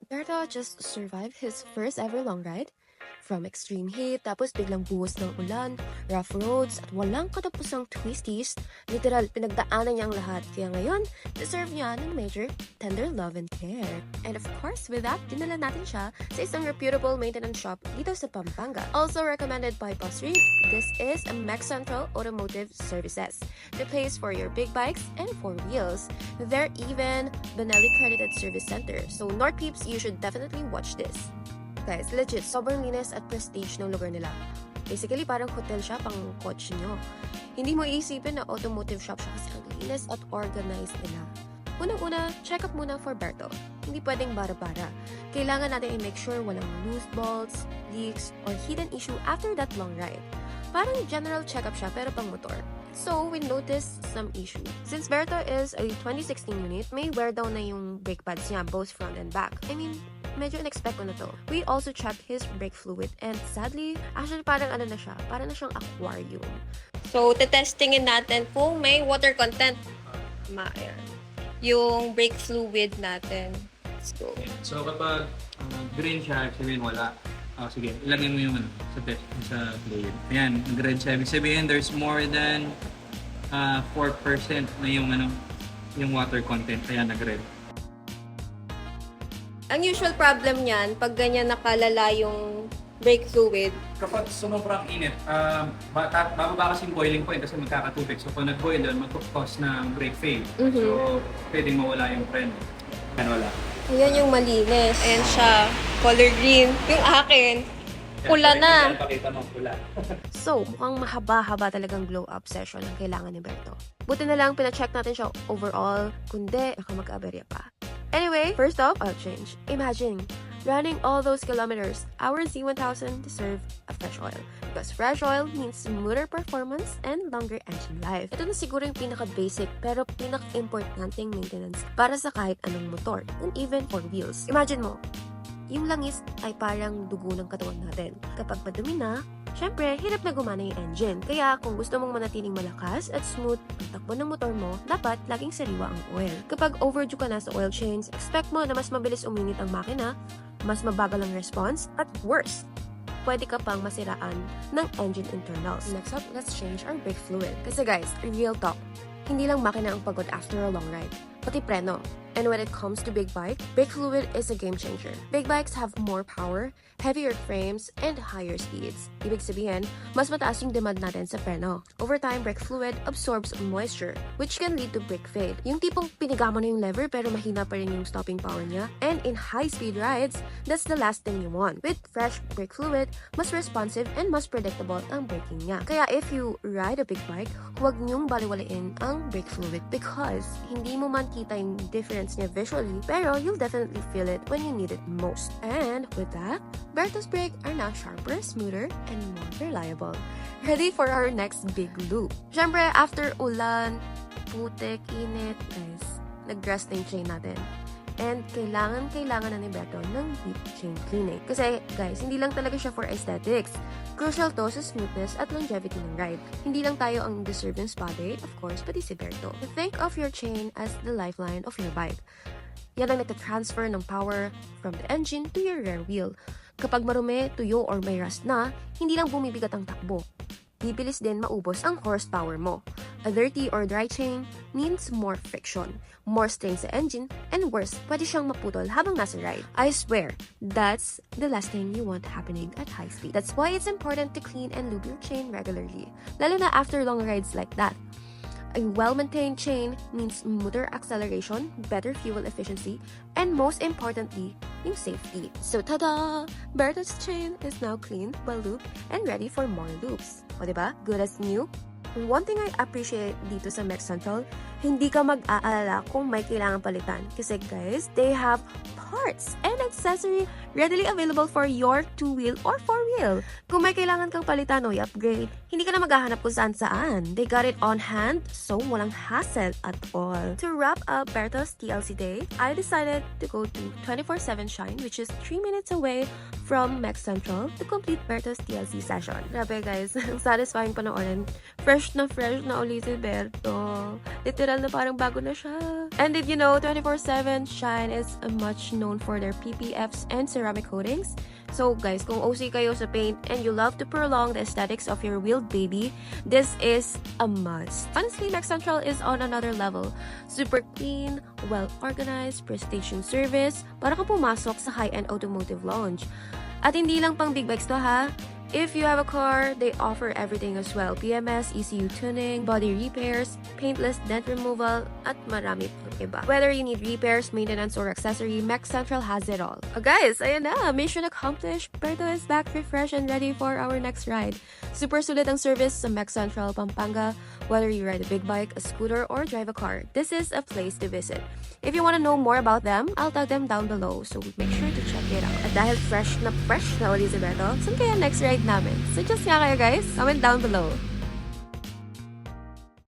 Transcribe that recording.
Berto just survived his first ever long ride. From extreme heat, tapos biglang buhos ng ulan, rough roads, at walang katapusang twisties, literal, pinagdaanan niya ang lahat. Kaya ngayon, deserve niya ng major, tender love and care. And of course, with that, dinala natin siya sa isang reputable maintenance shop dito sa Pampanga. Also recommended by Boss Reed, this is a Max Central Automotive Services, the place for your big bikes and four wheels. They're even Benelli credited service center. So North Peeps, you should definitely watch this. Guys, legit, sobrang linis at prestige ng lugar nila. Basically, parang hotel siya pang coach nyo. Hindi mo iisipin na automotive shop siya kasi ang linis at organized nila. Unang-una, check up muna for Berto. Hindi pwedeng bara-bara. Kailangan natin i-make sure walang loose bolts, leaks, or hidden issue after that long ride. Parang general check-up siya pero pang motor. So, we noticed some issue. Since Berto is a 2016 unit, may wear down na yung brake pads niya, both front and back. I mean, medyo in-expect ko na to. We also checked his brake fluid and sadly, actually parang ano na siya, parang na siyang aquarium. So, tetestingin natin kung may water content. Ayan. Yung brake fluid natin. Let's go. So kapag green siya, sabihin wala. Sige, ilagay mo yung sa test sa fluid. Ayan, nag-red siya. Ibig sabihin there's more than 4% na yung yung water content. Ayan, nag-red. Ang usual problem niyan, pag ganyan nakalala yung brake fluid, Kapag sumobrang init, bababa kasi yung boiling point kasi magkakatubig. So kung nag-boil doon, mag-cause ng brake fail. So pwedeng mawala yung preno. Ayan, wala. ayan yung malinis. Ayan siya, color green. Yung akin, pula na. Pakita mo pula. So, mukhang mahaba-haba talagang glow-up session ang kailangan ni Berto. Buti na lang pina-check natin siya overall, kundi baka mag-aberya pa. Anyway, first off, oil change. Imagine, running all those kilometers, our Z1000 deserve a fresh oil. Because fresh oil means smoother performance and longer engine life. Ito na siguro yung pinaka-basic pero pinaka-importanting maintenance para sa kahit anong motor, and even four wheels. Imagine mo, yung langis ay parang dugo ng katawan natin. Kapag madumi na, syempre, hirap na gumana yung engine. Kaya kung gusto mong manatiling malakas at smooth ang takbo ng motor mo, dapat laging sariwa ang oil. Kapag overdue ka na sa oil change, expect mo na mas mabilis uminit ang makina, mas mabagal ang response, at worse, pwede ka pang masiraan ng engine internals. Next up, let's change our brake fluid. Kasi guys, real talk, hindi lang makina ang pagod after a long ride, pati preno. And when it comes to big bike, brake fluid is a game changer. Big bikes have more power, heavier frames, and higher speeds. Ibig sabihin, mas mataas yung demand natin sa preno. Over time, brake fluid absorbs moisture, which can lead to brake fade. Yung tipong piniga mo na yung lever pero mahina pa rin yung stopping power niya. And in high-speed rides, that's the last thing you want. With fresh brake fluid, mas responsive and mas predictable ang braking niya. Kaya if you ride a big bike, huwag niyong baliwalain ang brake fluid because hindi mo man kita yung difference niya visually, pero you'll definitely feel it when you need it most. And with that, Berto's brakes are now sharper, smoother, and more reliable. Ready for our next big loop. Siyempre, after ulan, putik, init, guys, nag-rest na yung chain natin. And kailangan na ni Berto ng deep chain cleaning. Kasi, guys, hindi lang talaga siya for aesthetics. Crucial to sa smoothness at longevity ng ride. Hindi lang tayo ang deserve ng spa day, of course, pati si Berto. Think of your chain as the lifeline of your bike. Yan ang nagtatransfer ng power from the engine to your rear wheel. Kapag marumi, tuyo, or may rust na, hindi lang bumibigat ang takbo. Bibilis din maubos ang horsepower mo. A dirty or dry chain means more friction, more strain sa engine, and worse, pwede siyang maputol habang nasa ride. I swear, that's the last thing you want happening at high speed. That's why it's important to clean and lube your chain regularly, lalo na after long rides like that. A well-maintained chain means smoother acceleration, better fuel efficiency, and most importantly, yung safety. So tada! Berto's chain is now clean, well-lubed, and ready for more loops. O diba? Good as new? One thing I appreciate dito sa Max Central, hindi ka mag-aalala kung may kailangan palitan. Kasi guys, they have parts and accessory readily available for your two-wheel or four-wheel. Kung may kailangan kang palitan o i-upgrade, hindi ka na maghahanap kung saan-saan. They got it on hand, so walang hassle at all. To wrap up Berto's TLC day, I decided to go to 24/7 Shine, which is 3 minutes away from Max Central, to complete Berto's TLC session. Grabe guys, satisfying panoorin. Fresh na ulit si Berto. Literal literal na parang bago na siya. And did you know 24/7 Shine is much known for their PPFs and ceramic coatings? So guys, kung OC kayo sa paint and you love to prolong the aesthetics of your wheeled baby, this is a must. Honestly, Max Central is on another level. Super clean, well-organized, prestation service, para kang pumasok sa high-end automotive lounge. At hindi lang pang big bikes to ha. If you have a car, they offer everything as well. PMS, ECU tuning, body repairs, paintless dent removal, at marami pang iba. Whether you need repairs, maintenance, or accessory, Max Central has it all. Guys, ayan na! Mission accomplished! Berto is back refreshed and ready for our next ride. Super sulit ang service sa Max Central, Pampanga. Whether you ride a big bike, a scooter, or drive a car, this is a place to visit. If you want to know more about them, I'll tag them down below, so make sure to check it out. At dahil fresh na ulit si Berto, saan kaya next ride namin? Suggest nga kayo guys, comment down below.